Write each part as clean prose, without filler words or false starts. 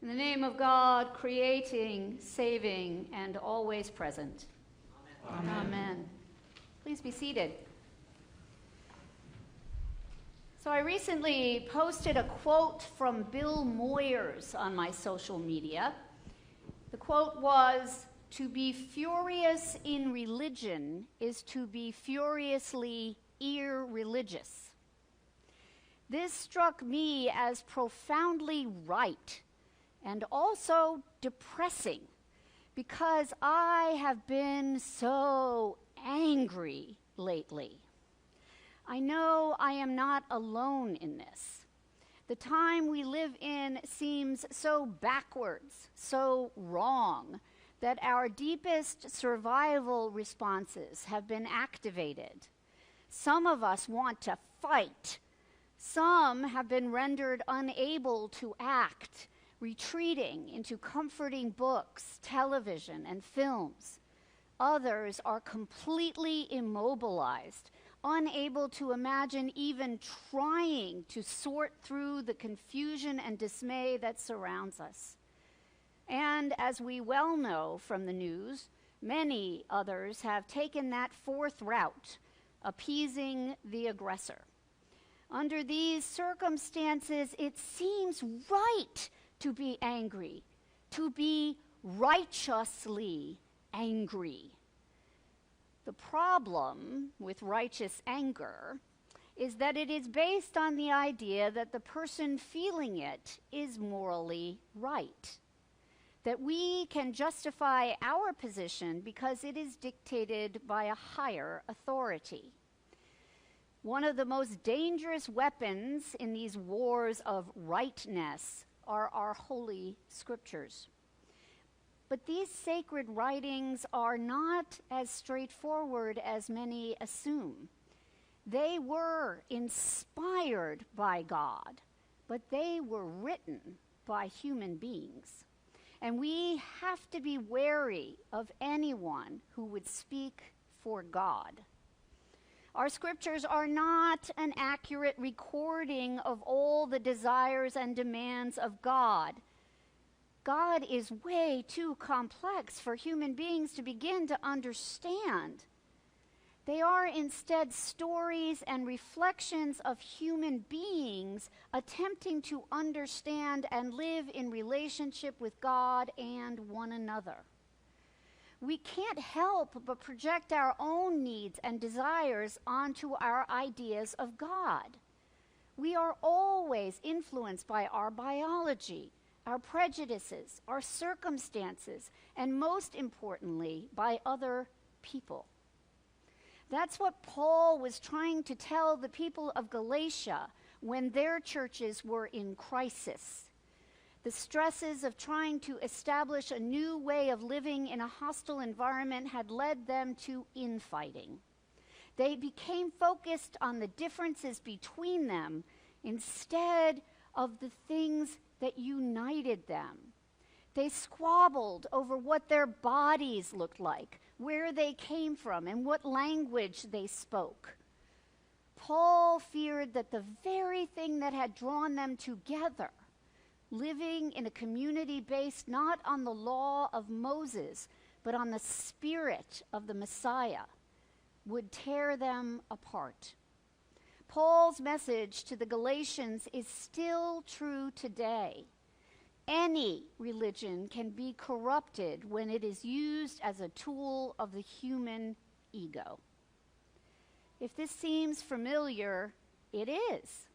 In the name of God, creating, saving, and always present. Amen. Amen. Please be seated. So I recently posted a quote from Bill Moyers on my social media. The quote was, "To be furious in religion is to be furiously irreligious." This struck me as profoundly right and also depressing, because I have been so angry lately. I know I am not alone in this. The time we live in seems so backwards, so wrong, that our deepest survival responses have been activated. Some of us want to fight. Some have been rendered unable to act, retreating into comforting books, television, and films. Others are completely immobilized, unable to imagine even trying to sort through the confusion and dismay that surrounds us. And as we well know from the news, many others have taken that fourth route, appeasing the aggressor. Under these circumstances, it seems right to be angry, to be righteously angry. The problem with righteous anger is that it is based on the idea that the person feeling it is morally right, that we can justify our position because it is dictated by a higher authority. One of the most dangerous weapons in these wars of rightness are our holy scriptures. But these sacred writings are not as straightforward as many assume. They were inspired by God, but they were written by human beings. And we have to be wary of anyone who would speak for God. Our scriptures are not an accurate recording of all the desires and demands of God. God is way too complex for human beings to begin to understand. They are instead stories and reflections of human beings attempting to understand and live in relationship with God and one another. We can't help but project our own needs and desires onto our ideas of God. We are always influenced by our biology, our prejudices, our circumstances, and most importantly, by other people. That's what Paul was trying to tell the people of Galatia when their churches were in crisis. The stresses of trying to establish a new way of living in a hostile environment had led them to infighting. They became focused on the differences between them instead of the things that united them. They squabbled over what their bodies looked like, where they came from, and what language they spoke. Paul feared that the very thing that had drawn them together, living in a community based not on the law of Moses, but on the spirit of the Messiah, would tear them apart. Paul's message to the Galatians is still true today. Any religion can be corrupted when it is used as a tool of the human ego. If this seems familiar, it is.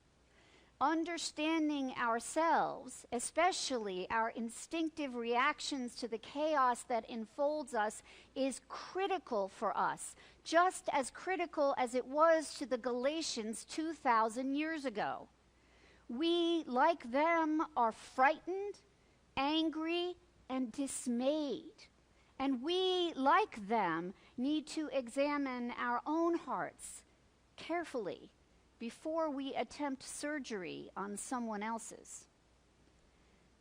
Understanding ourselves, especially our instinctive reactions to the chaos that enfolds us, is critical for us, just as critical as it was to the Galatians 2,000 years ago. We, like them, are frightened, angry, and dismayed. And we, like them, need to examine our own hearts carefully before we attempt surgery on someone else's.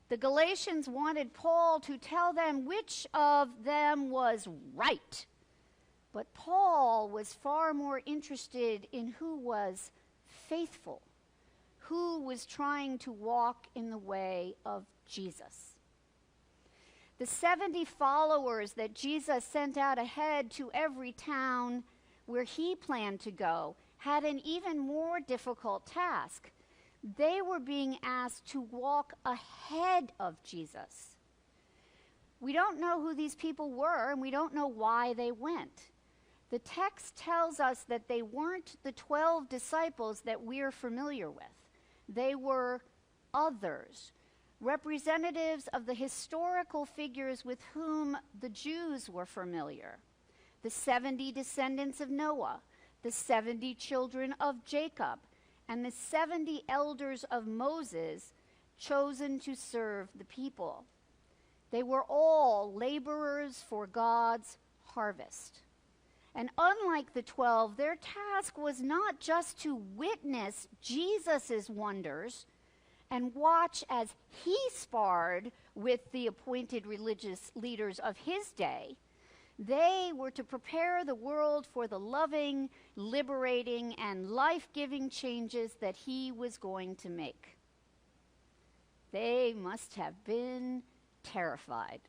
The Galatians wanted Paul to tell them which of them was right. But Paul was far more interested in who was faithful, who was trying to walk in the way of Jesus. The 70 followers that Jesus sent out ahead to every town where he planned to go had an even more difficult task. They were being asked to walk ahead of Jesus. We don't know who these people were, and we don't know why they went. The text tells us that they weren't the 12 disciples that we're familiar with. They were others, representatives of the historical figures with whom the Jews were familiar. The 70 descendants of Noah, the 70 children of Jacob, and the 70 elders of Moses chosen to serve the people. They were all laborers for God's harvest. And unlike the 12, their task was not just to witness Jesus' wonders and watch as he sparred with the appointed religious leaders of his day. They were to prepare the world for the loving, liberating, and life-giving changes that he was going to make. They must have been terrified.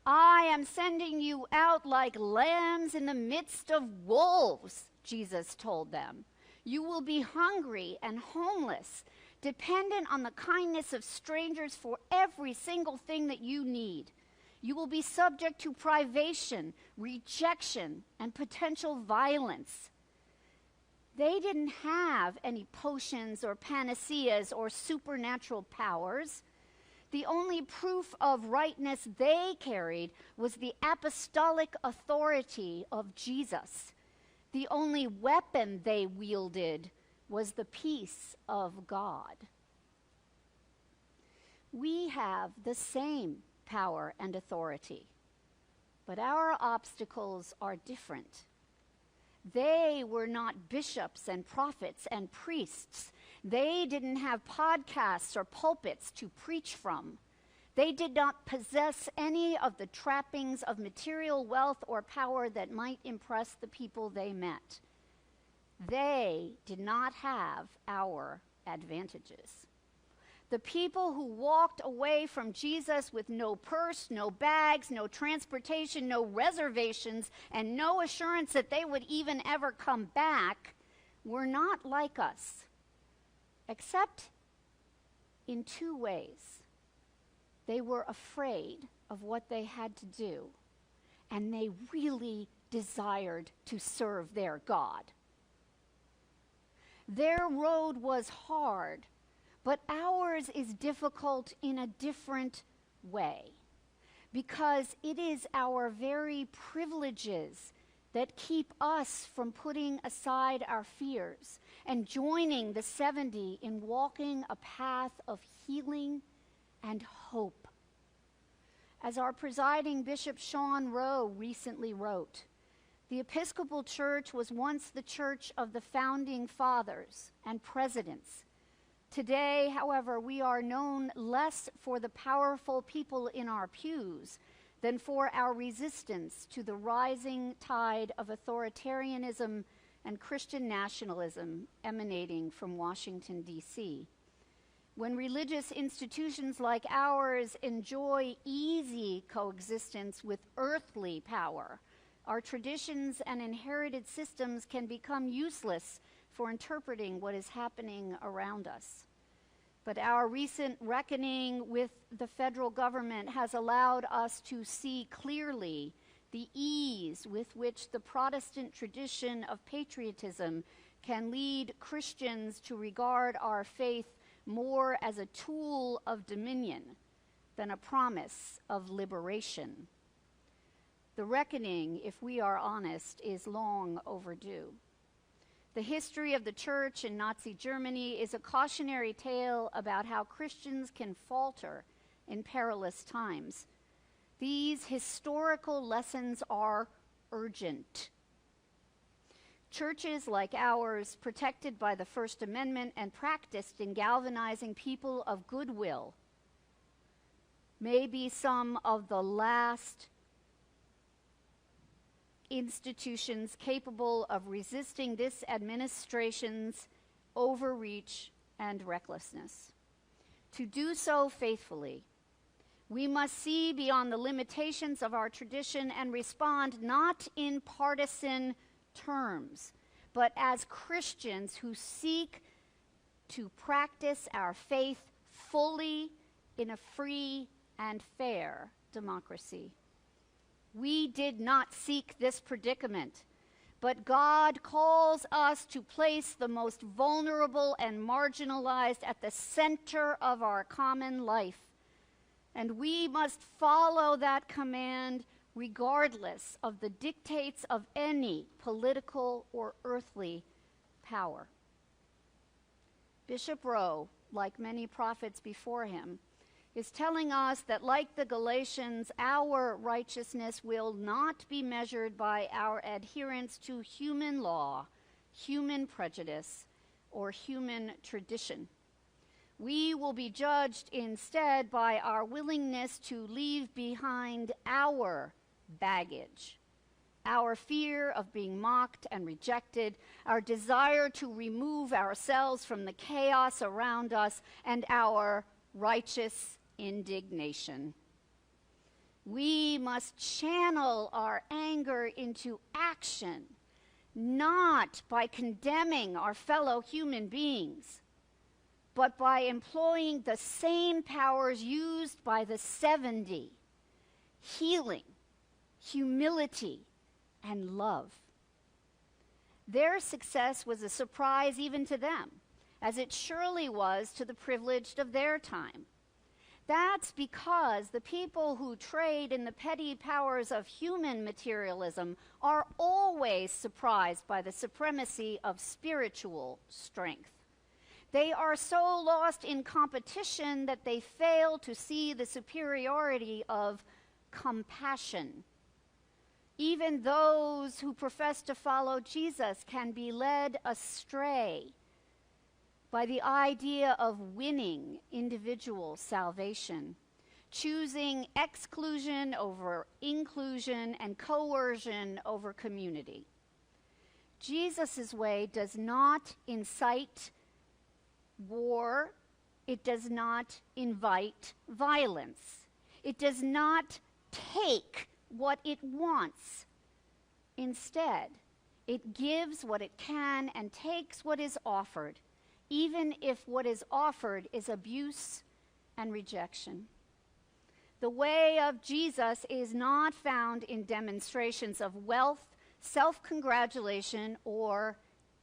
I am sending you out like lambs in the midst of wolves, Jesus told them. You will be hungry and homeless, dependent on the kindness of strangers for every single thing that you need. You will be subject to privation, rejection, and potential violence. They didn't have any potions or panaceas or supernatural powers. The only proof of rightness they carried was the apostolic authority of Jesus. The only weapon they wielded was the peace of God. We have the same power and authority, but our obstacles are different. They were not bishops and prophets and priests. They didn't have podcasts or pulpits to preach from. They did not possess any of the trappings of material wealth or power that might impress the people they met. They did not have our advantages. The people who walked away from Jesus with no purse, no bags, no transportation, no reservations, and no assurance that they would even ever come back were not like us, except in two ways. They were afraid of what they had to do, and they really desired to serve their God. Their road was hard, but ours is difficult in a different way, because it is our very privileges that keep us from putting aside our fears and joining the 70 in walking a path of healing and hope. As our presiding Bishop Sean Rowe recently wrote, the Episcopal Church was once the church of the founding fathers and presidents. Today, however, we are known less for the powerful people in our pews than for our resistance to the rising tide of authoritarianism and Christian nationalism emanating from Washington, D.C. When religious institutions like ours enjoy easy coexistence with earthly power, our traditions and inherited systems can become useless for interpreting what is happening around us. But our recent reckoning with the federal government has allowed us to see clearly the ease with which the Protestant tradition of patriotism can lead Christians to regard our faith more as a tool of dominion than a promise of liberation. The reckoning, if we are honest, is long overdue. The history of the church in Nazi Germany is a cautionary tale about how Christians can falter in perilous times. These historical lessons are urgent. Churches like ours, protected by the First Amendment and practiced in galvanizing people of goodwill, may be some of the last institutions capable of resisting this administration's overreach and recklessness. To do so faithfully, we must see beyond the limitations of our tradition and respond not in partisan terms, but as Christians who seek to practice our faith fully in a free and fair democracy. We did not seek this predicament, but God calls us to place the most vulnerable and marginalized at the center of our common life. And we must follow that command regardless of the dictates of any political or earthly power. Bishop Rowe, like many prophets before him, is telling us that, like the Galatians, our righteousness will not be measured by our adherence to human law, human prejudice, or human tradition. We will be judged instead by our willingness to leave behind our baggage, our fear of being mocked and rejected, our desire to remove ourselves from the chaos around us, and our righteous indignation. We must channel our anger into action, not by condemning our fellow human beings, but by employing the same powers used by the 70: healing, humility, and love. Their success was a surprise even to them, as it surely was to the privileged of their time. That's because the people who trade in the petty powers of human materialism are always surprised by the supremacy of spiritual strength. They are so lost in competition that they fail to see the superiority of compassion. Even those who profess to follow Jesus can be led astray by the idea of winning individual salvation, choosing exclusion over inclusion and coercion over community. Jesus' way does not incite war. It does not invite violence. It does not take what it wants. Instead, it gives what it can and takes what is offered, even if what is offered is abuse and rejection. The way of Jesus is not found in demonstrations of wealth, self-congratulation, or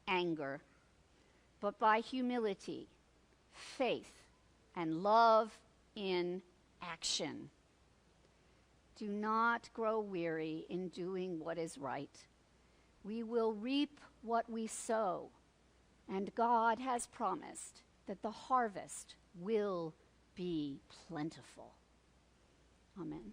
anger, but by humility, faith, and love in action. Do not grow weary in doing what is right. We will reap what we sow, and God has promised that the harvest will be plentiful. Amen.